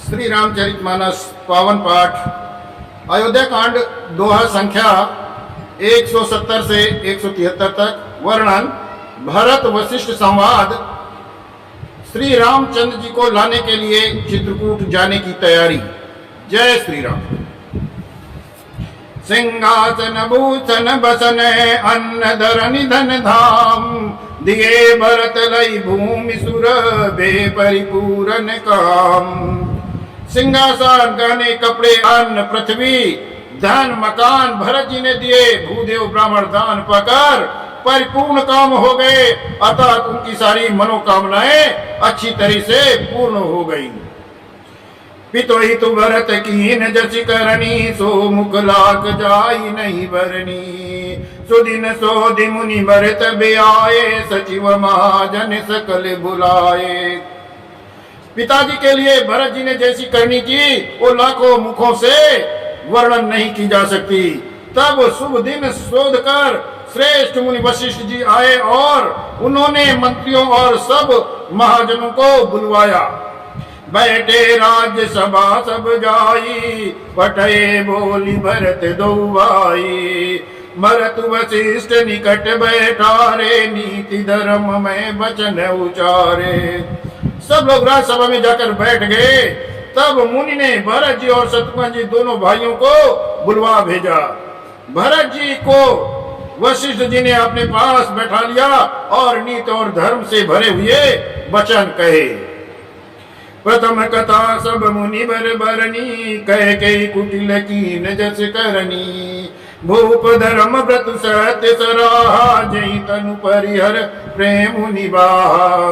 श्री रामचरितमानस पावन पाठ अयोध्या कांड दोहा संख्या 170 से 173 तक। वर्णन भरत वशिष्ठ संवाद। श्री रामचंद्र जी को लाने के लिए चित्रकूट जाने की तैयारी। जय श्री राम। सिंहासन भूषण बसन अन्न धर निधन धाम, दिए भरत लई भूमि सुर बे परिपूरन काम। सिंहासन गहने कपड़े अन्न पृथ्वी धन मकान भरत जी ने दिए। भूदेव ब्राह्मण दान पाकर परिपूर्ण काम हो गए, अतः उनकी सारी मनोकामनाएं अच्छी तरह से पूर्ण हो गई। पितो ही तु भरत कीन जसि करनी, सो मुख लाग जाई नहीं भरनी। सुदिन सोधि मुनि भरत बेआए, सचिव महाजन सकल बुलाए। पिताजी के लिए भरत जी ने जैसी करनी की वो लाखों मुखों से वर्णन नहीं की जा सकती। तब शुभ दिन शोध कर श्रेष्ठ मुनि वशिष्ठ जी आए और उन्होंने मंत्रियों और सब महाजनों को बुलवाया। बैठे राज्य सभा सब जाई, पटे बोली भरत दो भाई। भरत वशिष्ठ निकट बैठा रे, नीति धर्म में वचन उचारे। सब लोग राजसभा में जाकर बैठ गए। तब मुनि ने भरत जी और शत्रुघ्न जी दोनों भाइयों को बुलवा भेजा। भरत जी को वशिष्ठ जी ने अपने पास बैठा लिया और नीति और धर्म से भरे हुए वचन कहे। प्रथम कथा सब मुनि बर बरनी, कह कई कुटिल कीन जस करनी। भूप धर्म व्रत सत्य सराहा, जई तनु परिहर प्रेम निबाहा।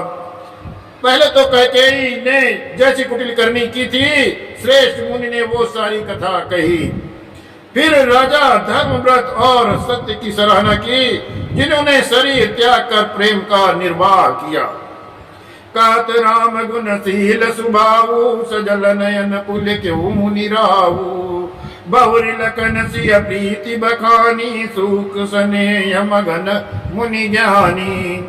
पहले तो कैकेयी ने जैसी कुटिल करनी की थी, श्रेष्ठ मुनि ने वो सारी कथा कही। फिर राजा धर्म व्रत और सत्य की सराहना की, जिन्होंने शरीर त्याग कर प्रेम का निर्वाह किया। कात राम गुणशील सुभाऊ, सजल नयन पुल क्यों मुनि राहु। बहुरी लखन सिय प्रीति बखानी, सुख स्नेह मगन मुनि ज्ञानी।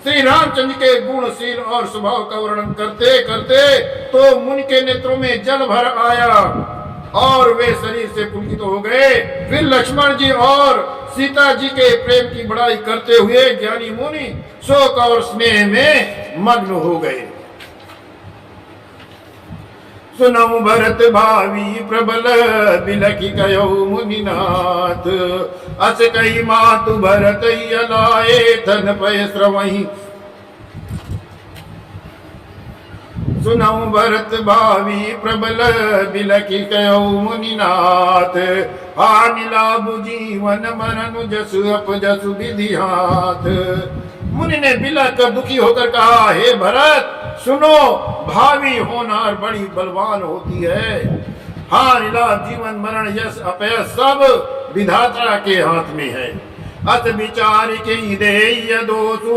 श्री रामचंद्र के गुणशील और स्वभाव का वर्णन करते करते तो मुनि के नेत्रों में जल भर आया और वे शरीर से पुलकित हो गए। फिर लक्ष्मण जी और सीता जी के प्रेम की बड़ाई करते हुए ज्ञानी मुनि शोक और स्नेह में मग्न हो गए। सुनऊ भरत भावी प्रबल, बिलखि कयो मुनिनाथ। अस कही मातु भरत लाए, धन पय श्रवहि। सुनऊ भरत भावी प्रबल, बिलखि कयो मुनिनाथ। हानि लाभु जीवन मरनु, जसु अपजसु विधि हाथ। मुनि ने बिलख कर दुखी होकर कहा, हे भरत सुनो, भावी होनार बड़ी बलवान होती है। हानि लाभ जीवन मरण यश अपयश सब विधाता के हाथ में है। अत विचार की देय दोषु,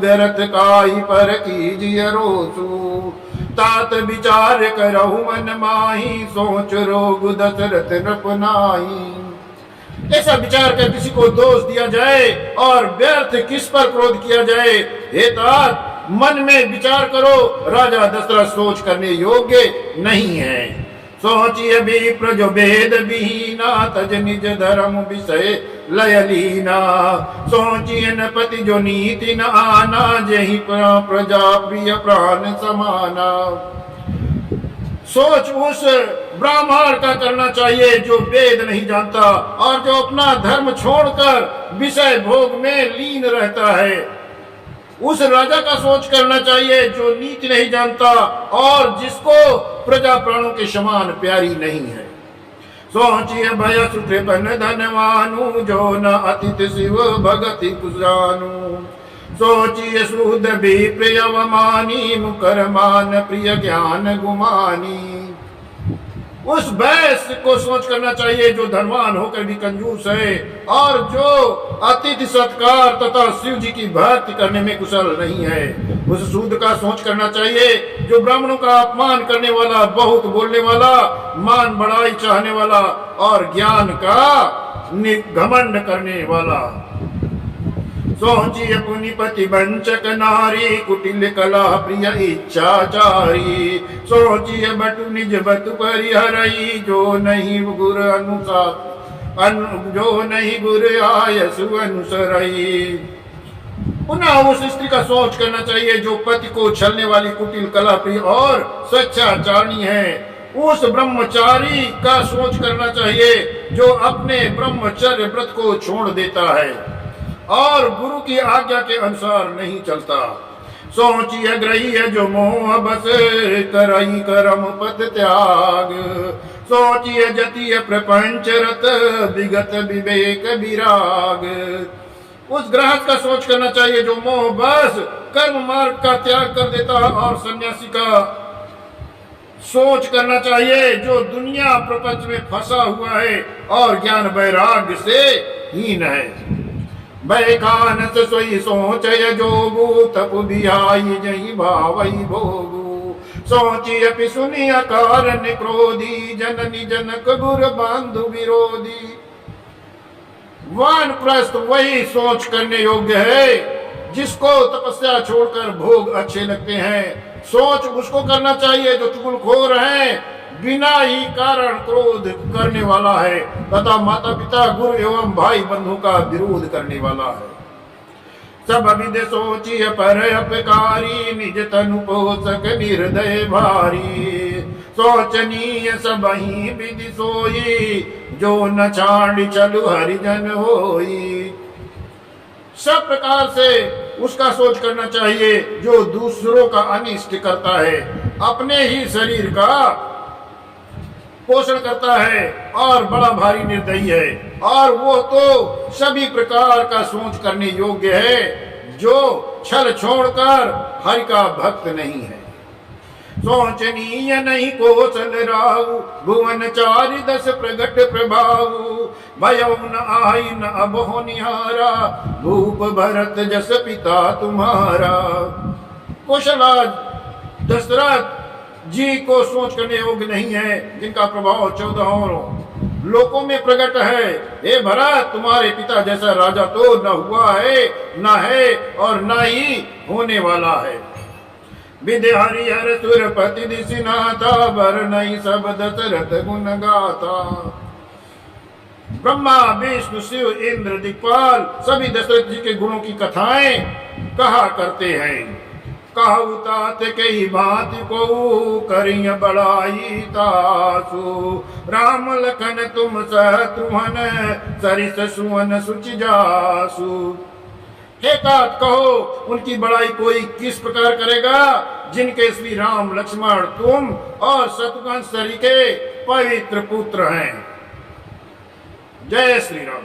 व्यर्थ काई पर कीजिए रोसु। तात विचार करहु मन माही, सोच रोग दशरथ नृप नाहि। ऐसा विचार कर किसी को दोष दिया जाए और व्यर्थ किस पर क्रोध किया जाए। हे तात मन में विचार करो, राजा दशरथ सोच करने योग्य नहीं है। सोचिए विप्र जो वेद विहीना, तज निज धर्म विषय लय लीना। सोचिए न पति जो नीति न आना, जहि प्रजा प्रिय प्राण समाना। सोच उस ब्राह्मण का करना चाहिए जो वेद नहीं जानता और जो अपना धर्म छोड़कर विषय भोग में लीन रहता है। उस राजा का सोच करना चाहिए जो नीति नहीं जानता और जिसको प्रजा प्राणों के समान प्यारी नहीं है। सोचिए भय सुकृपन धनवानु, जो न अतिथि शिव भगति कुजानु। सोचिए शुद्ध भी प्रियवमानी, मुकर मान प्रिय ज्ञान गुमानी। उस वैश्य को सोच करना चाहिए जो धनवान होकर भी कंजूस है और जो अतिथि सत्कार तथा शिव जी की भक्ति करने में कुशल नहीं है। उस शूद्र का सोच करना चाहिए जो ब्राह्मणों का अपमान करने वाला, बहुत बोलने वाला, मान बढ़ाई चाहने वाला और ज्ञान का घमंड करने वाला। सोचिए पुनिपति वंचक नारी, कुटिल कला प्रिय इच्छाचारी। सोचिए बटु निज बतु परिहरई, जो नहीं गुर अनुसार जो नहीं गुर आयसु अनुसरई। पुनः उस स्त्री का सोच करना चाहिए जो पति को छलने वाली, कुटिल कला प्रिय और स्वच्छाचारिणी है। उस ब्रह्मचारी का सोच करना चाहिए जो अपने ब्रह्मचर्य व्रत को छोड़ देता है और गुरु की आज्ञा के अनुसार नहीं चलता। सोचिए ग्रही है जो मोह बस करई करम पद त्याग। सोचिए जतीय प्रपंच रत विगत विवेक विराग। उस ग्राहक का सोच करना चाहिए जो मोह बस कर्म मार्ग का त्याग कर देता है, और सन्यासी का सोच करना चाहिए जो दुनिया प्रपंच में फंसा हुआ है और ज्ञान वैराग्य से हीन है। बैखानस सोई सोच जोगु, तप बिहाई जही भावई भोगु। सोचिय पि सुनिय कारण क्रोधी, जननी जनक गुर बांधु विरोधी। वानप्रस्थ वही सोच करने योग्य है जिसको तपस्या छोड़कर भोग अच्छे लगते हैं। सोच उसको करना चाहिए जो चुगलखोर है, बिना ही कारण क्रोध करने वाला है तथा माता पिता गुरु एवं भाई बंधु का विरोध करने वाला है। सब विद सोचिय पर अपकारी, निज तनु पोषक निर्दय भारी। सोचनीय सब ही विधि सोई, जो न छाड़ चलु हरिजन होई। सब प्रकार से उसका सोच करना चाहिए जो दूसरों का अनिष्ट करता है, अपने ही शरीर का पोषण करता है और बड़ा भारी निर्दयी है। और वो तो सभी प्रकार का सोच करने योग्य है जो छल छोड़कर हरि का भक्त नहीं है। सोचनीय नहीं कौशल राहु, भुवन चारि दस प्रगट प्रभाव। भयो न आई न अब हो निहारा, भूप भरत जस पिता तुम्हारा। कौशलराज दशरथ जी को सोच करने योग्य नहीं है, जिनका प्रभाव 14 लोकों में प्रकट है। हे भरत, तुम्हारे पिता जैसा राजा तो न हुआ है, न है और न ही होने वाला है। विधि हरिहर सुरपति दिशिनाथा, वरनई सब दशरथ गुण गाथा। ब्रह्मा विष्णु शिव इंद्र दिक्पाल सभी दशरथ जी के गुणों की कथाएं कहा करते हैं। कहु तात कई भांति को करिय बड़ाई तासु। राम लखन तुम शत्रुघ्न, सरिस सुवन सुचि जासु। हे तात, कहो उनकी बड़ाई कोई किस प्रकार करेगा जिनके श्री राम लक्ष्मण तुम और शत्रुघ्न सरी के पवित्र पुत्र हैं। जय श्री राम।